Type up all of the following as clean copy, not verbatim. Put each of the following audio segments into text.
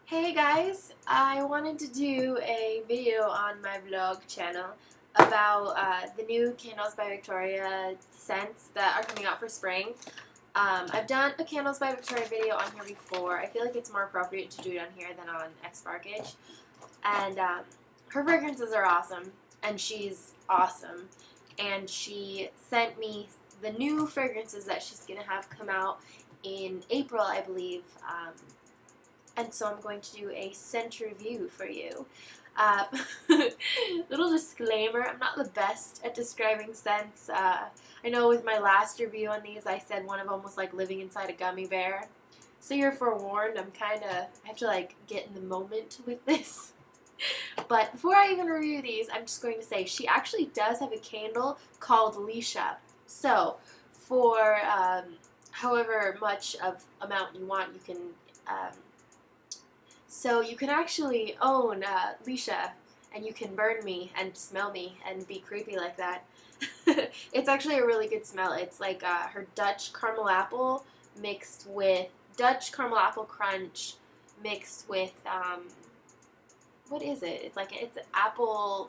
Hey guys, I wanted to do a video on my vlog channel about the new Candles by Victoria scents that are coming out for spring. I've done a Candles by Victoria video on here before. I feel like it's more appropriate to do it on here than on X-Barkage. And her fragrances are awesome, and she's awesome. And she sent me the new fragrances that she's going to have come out in April, I believe. And so I'm going to do a scent review for you. Little disclaimer, I'm not the best at describing scents. I know with my last review on these, I said one of them was like living inside a gummy bear. So you're forewarned, I have to like get in the moment with this. But before I even review these, I'm just going to say she actually does have a candle called Leisha. So for however much of amount you want, you can you can actually own Leisha, and you can burn me and smell me and be creepy like that. It's actually a really good smell. It's like her Dutch caramel apple mixed with Dutch caramel apple crunch mixed with what is it? It's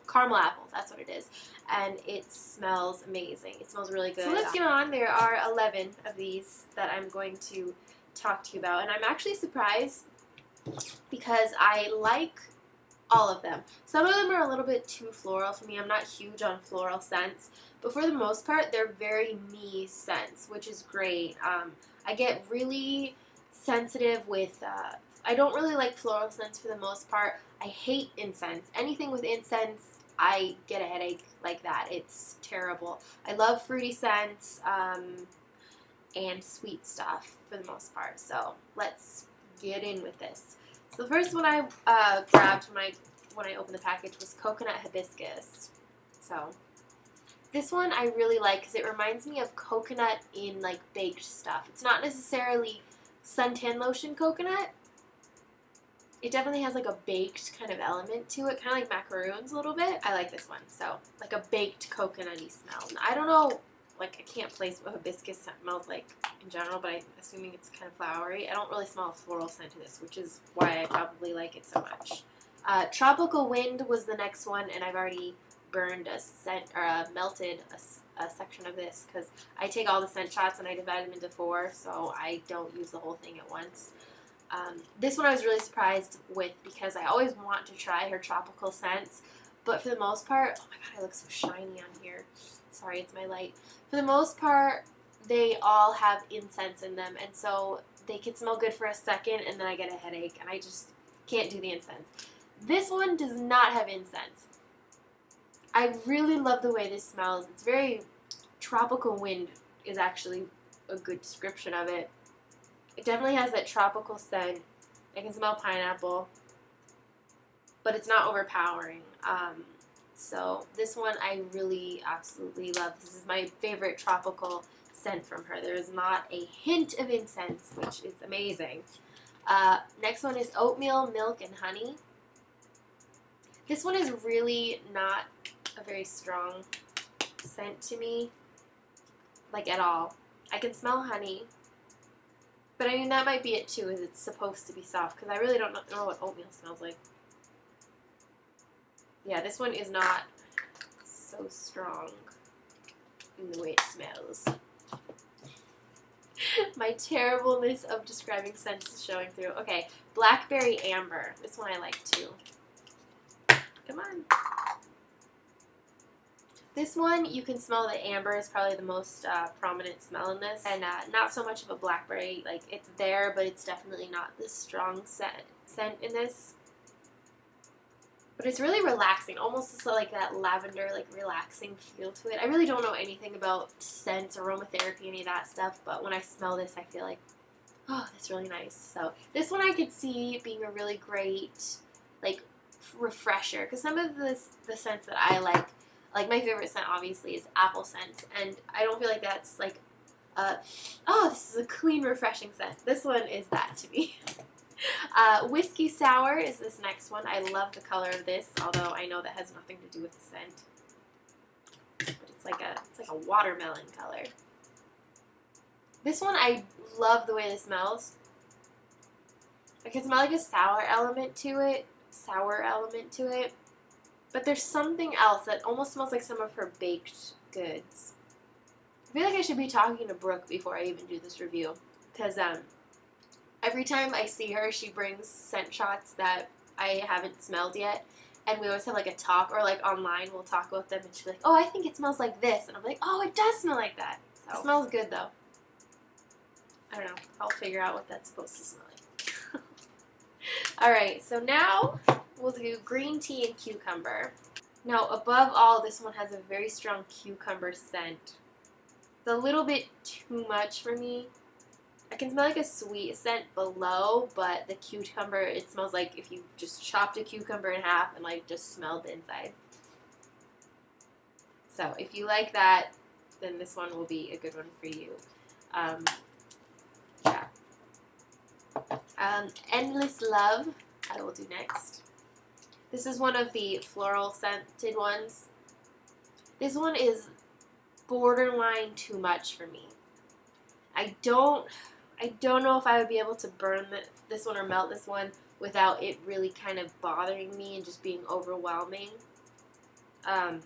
caramel apple. That's what it is, and it smells amazing. It smells really good. So let's get on. There are 11 of these that I'm going to talk to you about, and I'm actually surprised because I like all of them. Some of them are a little bit too floral for me. I'm not huge on floral scents, but for the most part, they're very me scents, which is great. I get really sensitive with, I don't really like floral scents for the most part. I hate incense. Anything with incense, I get a headache like that. It's terrible. I love fruity scents and sweet stuff for the most part. So let's get in with this. So the first one I grabbed when I opened the package was Coconut Hibiscus. So this one I really like because it reminds me of coconut in like baked stuff. It's not necessarily suntan lotion coconut. It definitely has like a baked kind of element to it, kind of like macaroons a little bit. I like this one. So like a baked coconutty smell. And I don't know, like I can't place what hibiscus smells like in general, but I'm assuming it's kind of flowery. I don't really smell a floral scent to this, which is why I probably like it so much. Tropical Wind was the next one, and I've already burned a scent, or melted a section of this because I take all the scent shots and I divide them into 4, so I don't use the whole thing at once. This one I was really surprised with because I always want to try her tropical scents, but for the most part, oh my god, I look so shiny on here. Sorry, it's my light. For the most part, they all have incense in them, and so they can smell good for a second, and then I get a headache, and I just can't do the incense. This one does not have incense. I really love the way this smells. It's very tropical wind is actually a good description of it. It definitely has that tropical scent. I can smell pineapple, but it's not overpowering. So this one I really absolutely love. This is my favorite tropical scent from her. There is not a hint of incense, which is amazing. Next one is Oatmeal, Milk, and Honey. This one is really not a very strong scent to me, like at all. I can smell honey, but I mean that might be it too, as it's supposed to be soft, because I really don't know what oatmeal smells like. Yeah, this one is not so strong in the way it smells. My terribleness of describing scents is showing through. Okay, Blackberry Amber. This one I like too. Come on. This one, you can smell the amber is probably the most prominent smell in this, and not so much of a blackberry. Like, it's there, but it's definitely not the strong scent in this. But it's really relaxing, almost like that lavender, like relaxing feel to it. I really don't know anything about scents, aromatherapy, any of that stuff, but when I smell this, I feel like, oh, that's really nice. So this one I could see being a really great, like, refresher, because some of the scents that I like my favorite scent obviously is apple scent, and I don't feel like that's like, oh, this is a clean, refreshing scent. This one is that to me. Whiskey Sour is this next one. I love the color of this, although I know that has nothing to do with the scent. But it's like a watermelon color. This one, I love the way this smells. I can smell like a sour element to it. But there's something else that almost smells like some of her baked goods. I feel like I should be talking to Brooke before I even do this review. Because every time I see her, she brings scent shots that I haven't smelled yet. And we always have like a talk, or like online we'll talk about them. And she's like, oh, I think it smells like this. And I'm like, oh, it does smell like that. So it smells good though. I don't know. I'll figure out what that's supposed to smell like. Alright, so now we'll do green tea and cucumber. Now, above all, this one has a very strong cucumber scent. It's a little bit too much for me. I can smell like a sweet scent below, but the cucumber, it smells like if you just chopped a cucumber in half and like just smelled the inside. So if you like that, then this one will be a good one for you. Yeah. Endless Love, I will do next. This is one of the floral scented ones. This one is borderline too much for me. I don't know if I would be able to burn this one or melt this one without it really kind of bothering me and just being overwhelming. I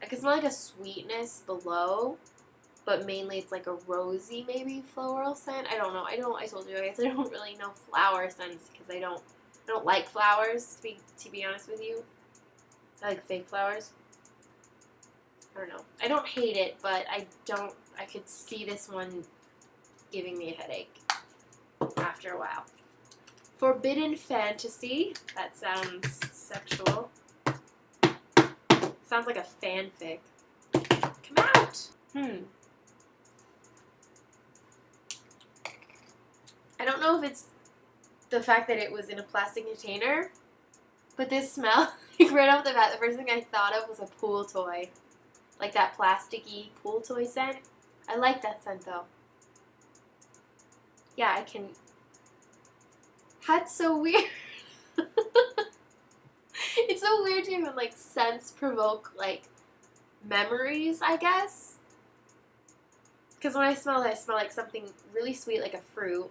can smell like a sweetness below, but mainly it's like a rosy, maybe floral scent. I don't know. I told you guys I don't really know flower scents because I don't like flowers, to be honest with you. I like fake flowers. I don't know. I don't hate it, but I could see this one giving me a headache after a while. Forbidden Fantasy. That sounds sexual. Sounds like a fanfic. Come out! I don't know if it's the fact that it was in a plastic container, but this smell, like right off the bat, the first thing I thought of was a pool toy. Like that plasticky pool toy scent. I like that scent though. Yeah, I can. That's so weird. It's so weird to even like scents provoke like memories, I guess. Because when I smell it, I smell like something really sweet, like a fruit,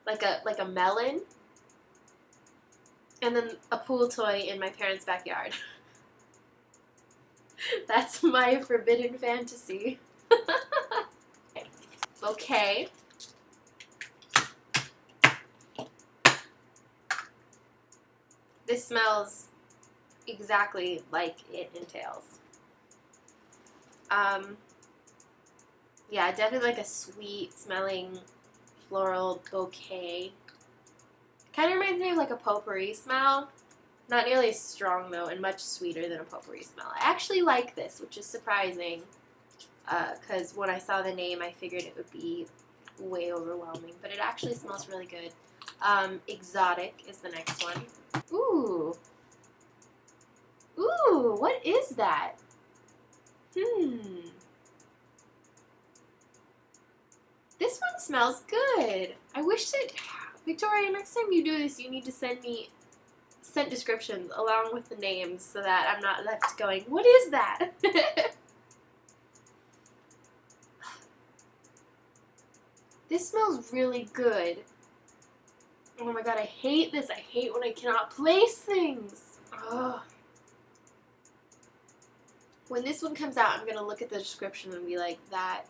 like a melon, and then a pool toy in my parents' backyard. That's my forbidden fantasy. Okay. This smells exactly like it entails. Yeah, definitely like a sweet smelling floral bouquet. Kind of reminds me of like a potpourri smell. Not nearly as strong though, and much sweeter than a potpourri smell. I actually like this, which is surprising, because when I saw the name, I figured it would be way overwhelming, but it actually smells really good. Exotic is the next one. Ooh. Ooh, what is that? This one smells good. I wish that, Victoria, next time you do this, you need to send me scent descriptions along with the names so that I'm not left going, what is that? This smells really good. Oh my god, I hate this. I hate when I cannot place things. Ugh. When this one comes out, I'm going to look at the description and be like, that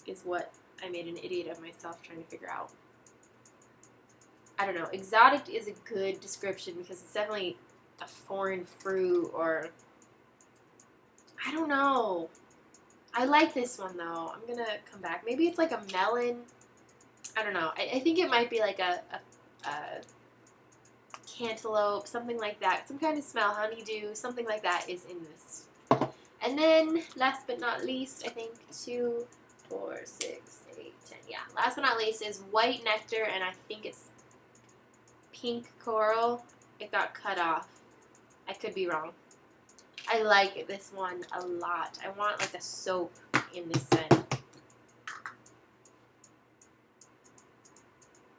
is what I made an idiot of myself trying to figure out. I don't know. Exotic is a good description because it's definitely a foreign fruit or... I don't know. I like this one though. I'm going to come back. Maybe it's like a melon. I don't know. I think it might be like a cantaloupe, something like that. Some kind of smell, honeydew, something like that is in this. And then, last but not least, I think 2, 4, 6, 8, 10. Yeah, last but not least is White Nectar, and I think it's pink coral. It got cut off. I could be wrong. I like this one a lot. I want like a soap in this scent.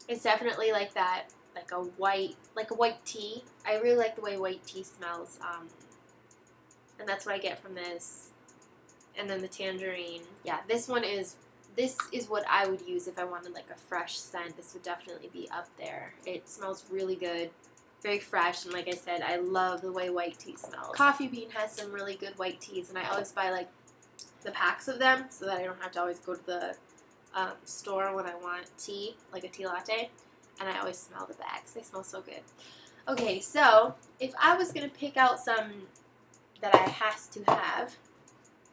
It's definitely like that, like a white tea. I really like the way white tea smells. And that's what I get from this. And then the tangerine. Yeah, this one is this is what I would use if I wanted like a fresh scent. This would definitely be up there. It smells really good, very fresh, and like I said, I love the way white tea smells. Coffee Bean has some really good white teas, and I always buy like the packs of them so that I don't have to always go to the store when I want tea, like a tea latte, and I always smell the bags. They smell so good. Okay, so if I was going to pick out some that I has to have,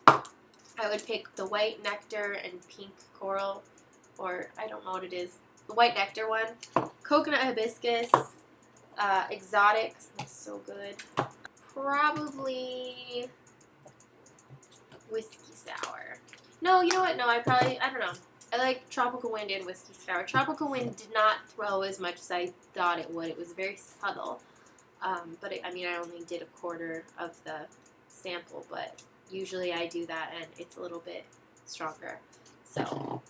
I would pick the white Nectar and pink coral, or I don't know what it is, the white Nectar one, coconut hibiscus, exotic, smells so good, probably whiskey sour. No, you know what, no, I don't know. I like Tropical Wind and Whiskey Sour. Tropical Wind did not throw as much as I thought it would. It was very subtle. But I only did a quarter of the sample, but usually I do that and it's a little bit stronger. So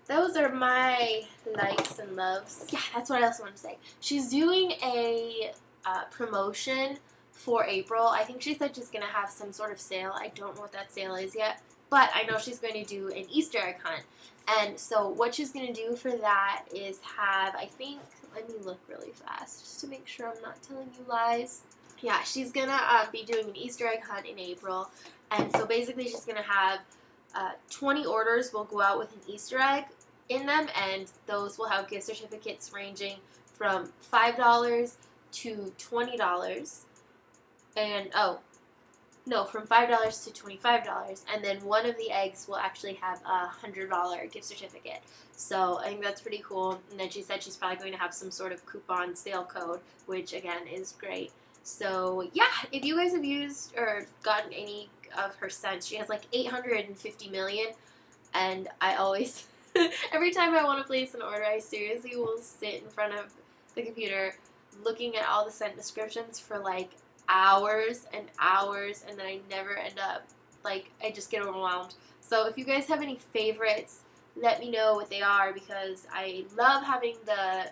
those are my likes and loves. Yeah, that's what I also want to say. She's doing a promotion for April. I think she said she's going to have some sort of sale. I don't know what that sale is yet. But I know she's going to do an Easter egg hunt. And so what she's going to do for that is have, I think, let me look really fast just to make sure I'm not telling you lies. Yeah, she's going to be doing an Easter egg hunt in April. And so basically she's going to have 20 orders will go out with an Easter egg in them. And those will have gift certificates ranging from $5 to $20. And, from $5 to $25, and then one of the eggs will actually have a $100 gift certificate. So I think that's pretty cool. And then she said she's probably going to have some sort of coupon sale code, which again is great. So yeah, if you guys have used or gotten any of her scents, she has like 850 million, and I always, every time I want to place an order, I seriously will sit in front of the computer looking at all the scent descriptions for like hours and hours, and then I never end up, like, I just get overwhelmed. So if you guys have any favorites, let me know what they are, because I love having the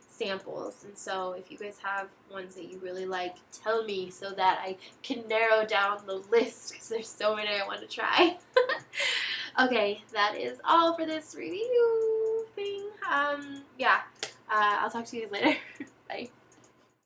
samples. And so if you guys have ones that you really like, tell me so that I can narrow down the list, because there's so many I want to try. Okay, that is all for this review thing. I'll talk to you guys later. Bye.